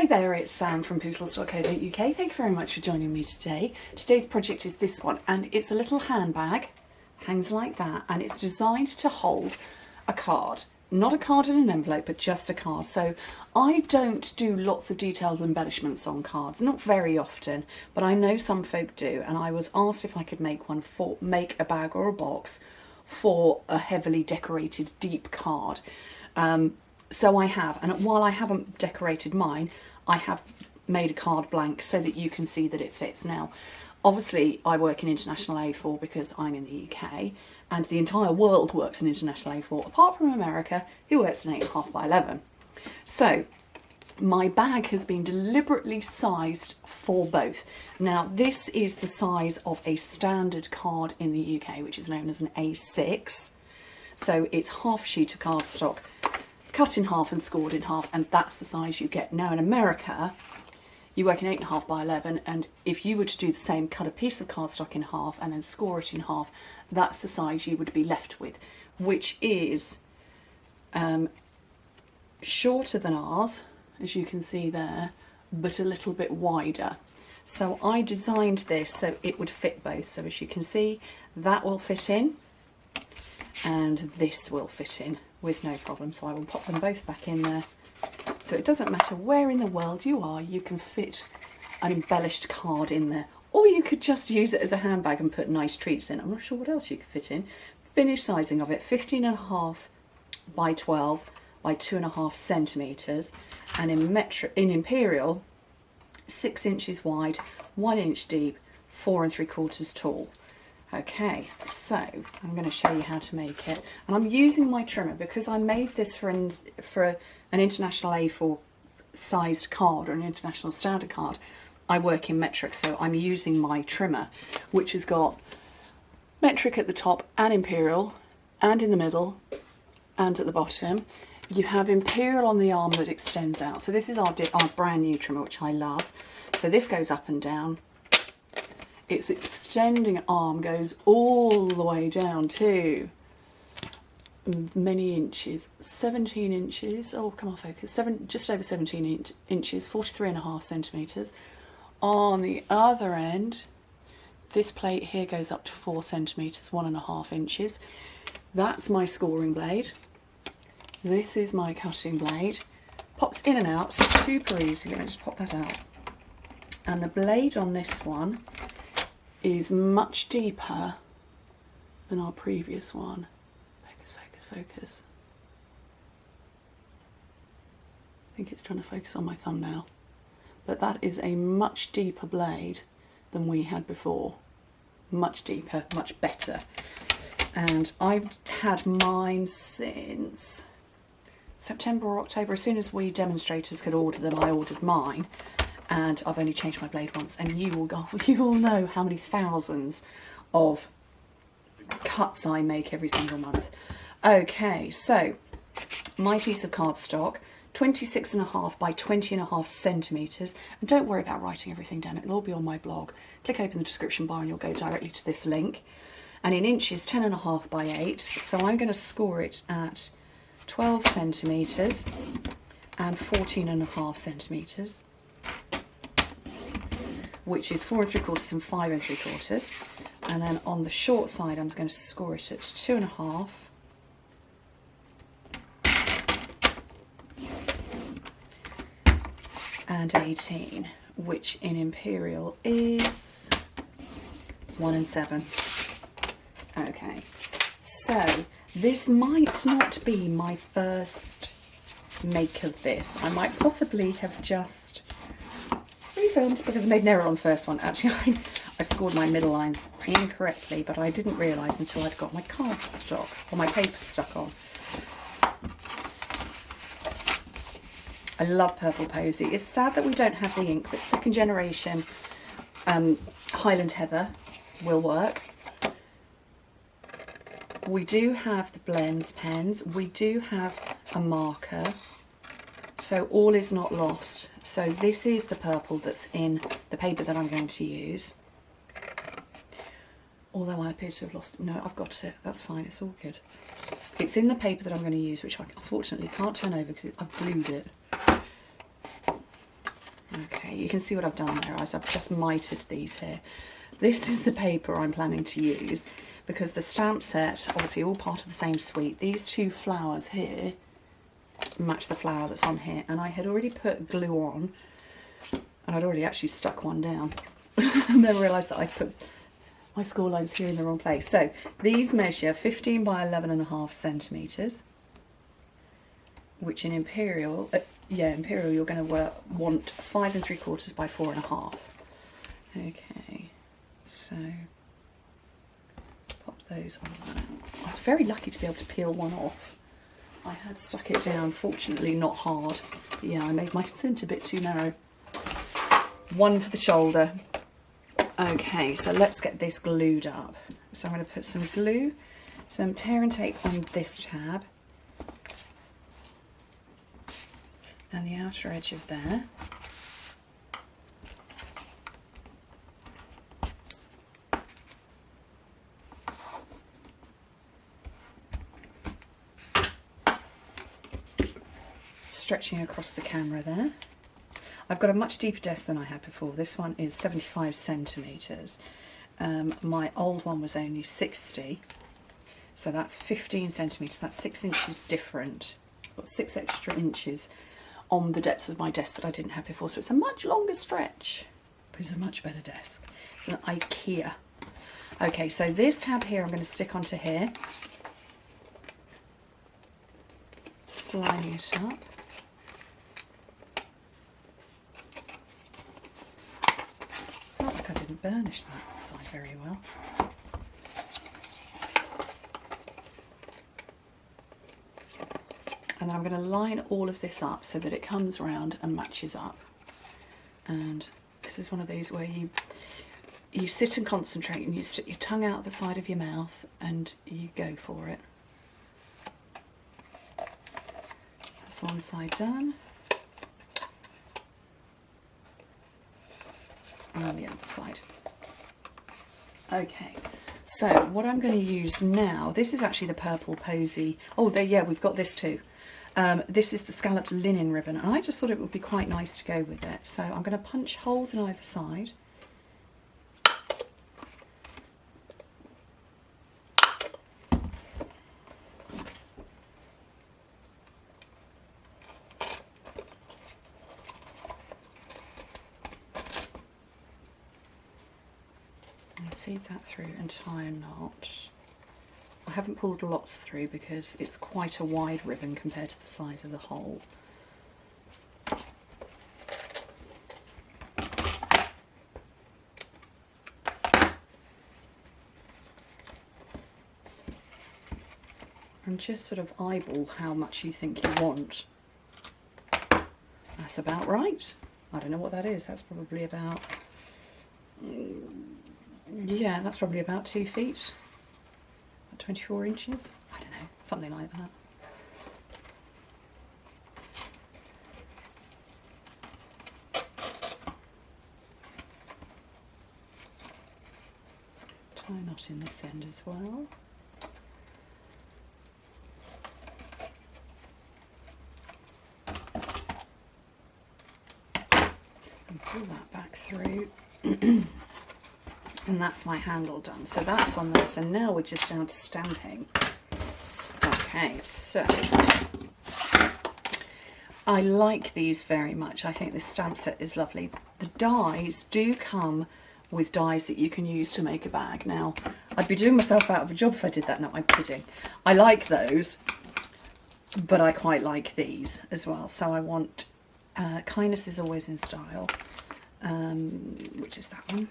Hi there, it's Sam from Pootles.co.uk. Thank you very much for joining me today. Today's project is this one, and it's a little handbag, hangs like that, and it's designed to hold a card. Not a card in an envelope, but just a card. So I don't do lots of detailed embellishments on cards, not very often, but I know some folk do, and I was asked if I could make a bag or a box for a heavily decorated deep card. So I have, and while I haven't decorated mine, I have made a card blank so that you can see that it fits. Now, obviously I work in international A4 because I'm in the UK, and the entire world works in international A4, apart from America, who works in 8.5 by 11. So my bag has been deliberately sized for both. Now, this is the size of a standard card in the UK, which is known as an A6. So it's half a sheet of cardstock, cut in half and scored in half, and that's the size you get. Now in America, you work in 8.5 by 11, and if you were to do the same, cut a piece of cardstock in half and then score it in half, that's the size you would be left with, which is shorter than ours, as you can see there, but a little bit wider. So I designed this so it would fit both. So as you can see, that will fit in, and this will fit in with no problem. So I will pop them both back in there. So it doesn't matter where in the world you are, you can fit an embellished card in there. Or you could just use it as a handbag and put nice treats in. I'm not sure what else you could fit in. Finished sizing of it, 15.5 by 12 by 2.5 centimetres. And in imperial, 6 inches wide, 1 inch deep, 4 3/4 tall. Okay, so I'm going to show you how to make it, and I'm using my trimmer because I made this for an international A4 sized card or an international standard card. I work in metric, so I'm using my trimmer, which has got metric at the top and imperial, and in the middle and at the bottom. You have imperial on the arm that extends out. So this is our brand new trimmer, which I love. So this goes up and down. Its extending arm goes all the way down to many inches, 17 inches, oh come on focus, just over 17 inches, 43.5 centimetres. On the other end, this plate here goes up to 4 centimetres, 1.5 inches. That's my scoring blade. This is my cutting blade. Pops in and out, super easy. Let me just pop that out. And the blade on this one is much deeper than our previous one. Focus, focus, focus. I think it's trying to focus on my thumbnail. But that is a much deeper blade than we had before. Much deeper, much better. And I've had mine since September or October. As soon as we demonstrators could order them, I ordered mine. And I've only changed my blade once, and you all know how many thousands of cuts I make every single month. Okay, so my piece of cardstock, 26.5 by 20.5 centimetres, and don't worry about writing everything down, it'll all be on my blog. Click open the description bar and you'll go directly to this link. And in inches, 10.5 by 8, so I'm going to score it at 12 centimetres and 14.5 centimetres. Which is 4 3/4 and 5 3/4, and then on the short side I'm going to score it at 2.5 and 18, which in imperial is 1 7. Okay, so this might not be my first make of this. I might possibly have just refilmed because I made an error on the first one. Actually, I scored my middle lines incorrectly, but I didn't realise until I'd got my cardstock or my paper stuck on. I love Purple Posy. It's sad that we don't have the ink, but second generation Highland Heather will work. We do have the blends pens. We do have a marker. So all is not lost. So this is the purple that's in the paper that I'm going to use. Although I appear to have lost, no, I've got it, that's fine, it's all good. It's in the paper that I'm going to use, which I unfortunately can't turn over because I've glued it. Okay, you can see what I've done there, as I've just mitered these here. This is the paper I'm planning to use because the stamp set, obviously all part of the same suite. These two flowers here match the flower that's on here, and I had already put glue on, and I'd already actually stuck one down and then realised that I'd put my score lines here in the wrong place. So these measure 15 by 11.5 centimetres, which in Imperial, Imperial you're going to want 5 3/4 by 4.5. Okay, so pop those on there. I was very lucky to be able to peel one off. I had stuck it down, fortunately not hard. But yeah, I made my centre bit too narrow. One for the shoulder. Okay, so let's get this glued up. So I'm going to put some glue, some tear and tape on this tab, and the outer edge of there. Stretching across the camera there. I've got a much deeper desk than I had before. This one is 75 centimetres. My old one was only 60, so that's 15 centimetres. That's 6 inches different. I've got 6 extra inches on the depth of my desk that I didn't have before, so it's a much longer stretch, but it's a much better desk. It's an IKEA. Okay, so this tab here I'm going to stick onto here. Just lining it up. I didn't burnish that side very well. And then I'm going to line all of this up so that it comes round and matches up. And this is one of these where you sit and concentrate, and you stick your tongue out the side of your mouth and you go for it. That's one side done. And the other side. Okay, so what I'm going to use now, this is actually the purple posy. Oh, there, yeah, we've got this too. This is the scalloped linen ribbon, and I just thought it would be quite nice to go with it. So I'm going to punch holes in either side. Feed that through and tie a knot. I haven't pulled lots through because it's quite a wide ribbon compared to the size of the hole. And just sort of eyeball how much you think you want. That's about right. I don't know what that is. That's probably about... yeah, that's probably about 2 feet, 24 inches, I don't know, something like that. Tie a knot in this end as well. And pull that back through. And that's my handle done. So that's on there. So now we're just down to stamping. Okay, so I like these very much. I think this stamp set is lovely. The dies do come with dies that you can use to make a bag. Now, I'd be doing myself out of a job if I did that. No, I'm kidding. I like those, but I quite like these as well. So I want Kindness is Always in Style, which is that one.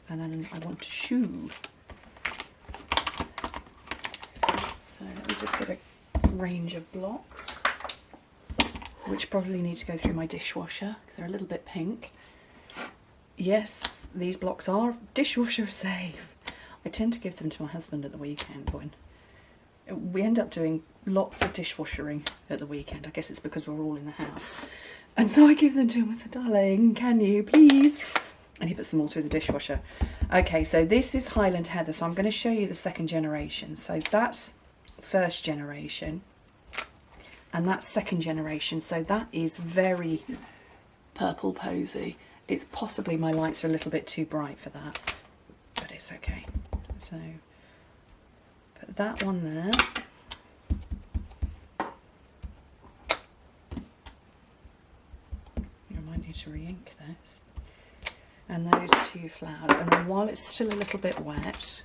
And then I want a shoe. So let me just get a range of blocks, which probably need to go through my dishwasher because they're a little bit pink. Yes, these blocks are dishwasher safe. I tend to give them to my husband at the weekend when we end up doing lots of dishwashering at the weekend. I guess it's because we're all in the house. And so I give them to him. I said, darling, can you please? And he puts them all through the dishwasher. Okay, so this is Highland Heather, so I'm going to show you the second generation. So that's first generation, and that's second generation. So that is very purple posy. It's possibly my lights are a little bit too bright for that, but it's okay. So put that one there. You might need to re-ink this. And those 2 flowers. And then while it's still a little bit wet,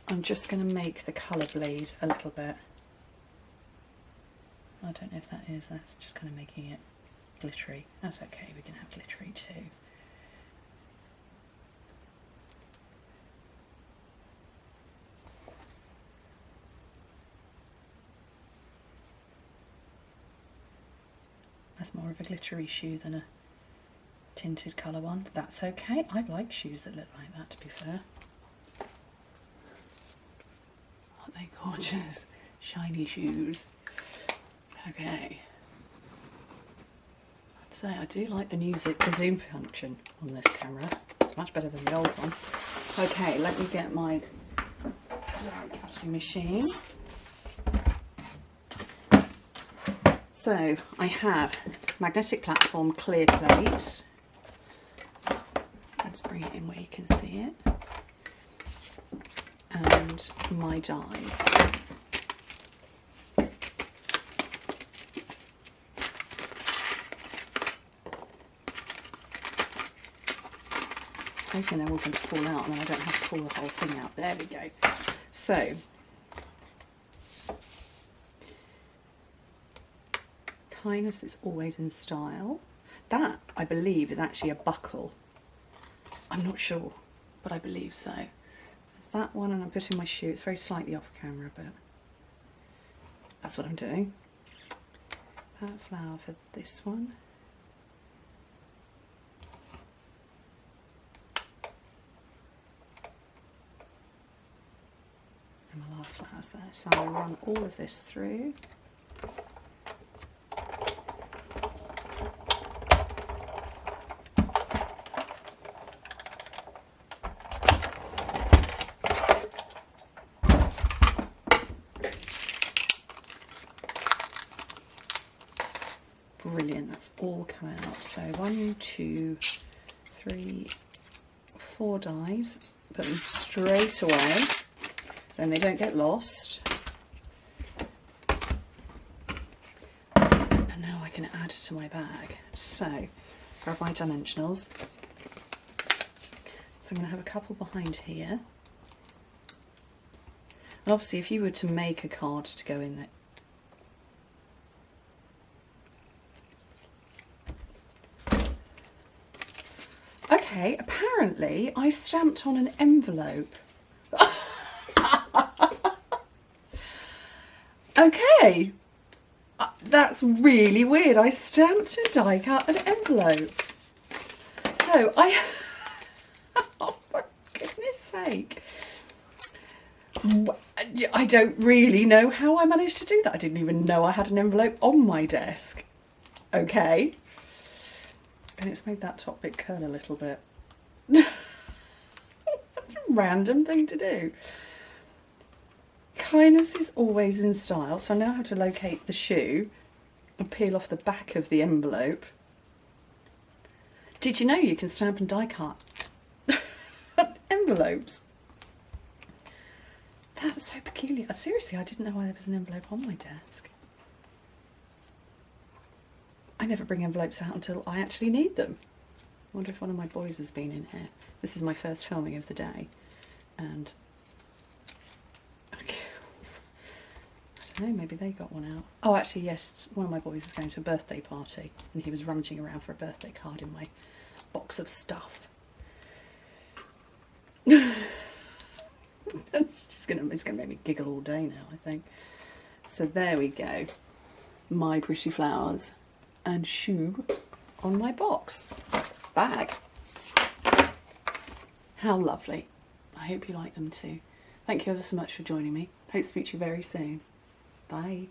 I'm just going to make the colour bleed a little bit. I don't know if that is, that's just kind of making it glittery. That's okay, we can have glittery too. That's more of a glittery shoe than a tinted colour one. That's okay, I like shoes that look like that, to be fair. Aren't they gorgeous? Shiny shoes. Okay. I'd say I do like the the zoom function on this camera. It's much better than the old one. Okay, let me get my cutting machine. So I have magnetic platform clear plate. Let's bring it in where you can see it. And my dies. Hoping they're all going to fall out and then I don't have to pull the whole thing out. There we go. So kindness is always in style. That, I believe, is actually a buckle. I'm not sure, but I believe so. So there's that one, and I'm putting my shoe. It's very slightly off camera, but that's what I'm doing. That flower for this one. And my last flower's there. So I'll run all of this through. Brilliant, that's all come out. So 1, 2, 3, 4 dies, put them straight away, then they don't get lost. And now I can add to my bag. So, grab my dimensionals. So I'm going to have a couple behind here. And obviously if you were to make a card to go in there, okay, apparently I stamped on an envelope. Okay, that's really weird. I stamped and die cut an envelope. So oh for goodness sake. I don't really know how I managed to do that. I didn't even know I had an envelope on my desk. Okay. And it's made that top bit curl a little bit. That's a random thing to do. Kindness is always in style, so I know how to locate the shoe and peel off the back of the envelope. Did you know you can stamp and die cut envelopes? That's so peculiar. Seriously, I didn't know why there was an envelope on my desk. I never bring envelopes out until I actually need them. I wonder if one of my boys has been in here. This is my first filming of the day, and I don't know, maybe they got one out. Oh, actually, yes, one of my boys is going to a birthday party, and he was rummaging around for a birthday card in my box of stuff. It's gonna make me giggle all day now, I think. So there we go. My pretty flowers and shoe on my box bag. How lovely. I hope you like them too. Thank you ever so much for joining me. Hope to speak to you very soon. Bye.